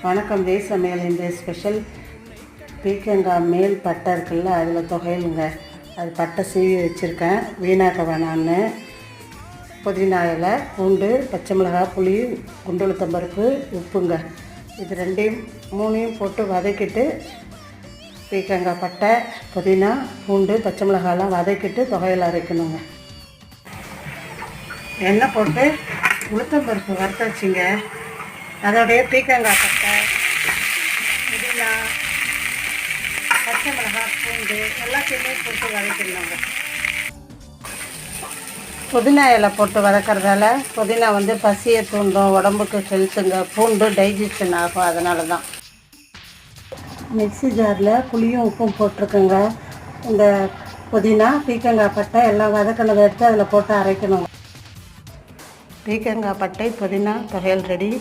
வணக்கம். ஜெய் சமையல். இந்த ஸ்பெஷல் பீக்கங்காய் மேல் பட்டை இருக்குல்ல, அதில் தொகையிலுங்க. அது பட்டை சீவி வச்சுருக்கேன், வீணாக்க வேணான்னு. புதினா இலை, பூண்டு, பச்சை மிளகாய், புளி, குண்டுளுத்தம்பருப்பு, உப்புங்க. இது மூணையும் போட்டு வதக்கிட்டு பீக்கங்காய், பட்டை, புதினா, பூண்டு, பச்சை மிளகாயெல்லாம் வதக்கிட்டு தொகையில் அரைக்கணுங்க. எண்ணெய் போட்டு உளுத்தம்பருப்பு வறுத்த வச்சுங்க. அதோடைய பீக்கங்காய், பட்டை, புதினா, பச்சை மிளகாய், பூண்டு எல்லாத்தையுமே போட்டு வதக்கிடணுங்க. புதினா இலை போட்டு வதக்கிறதால புதினா பசியை தூண்டும், உடம்புக்கு ஹெல்த்துங்க. பூண்டு டைஜஷன் ஆகும், அதனால தான். மிக்ஸி ஜாரில் புளியும் உப்பும் போட்டிருக்குங்க. இந்த புதினா, பீக்கங்காய், பட்டை எல்லாம் வதக்கினதை எடுத்து அதில் போட்டு அரைக்கணுங்க. பீக்கங்காய், பட்டை, புதினா தொகையல் ரெடி.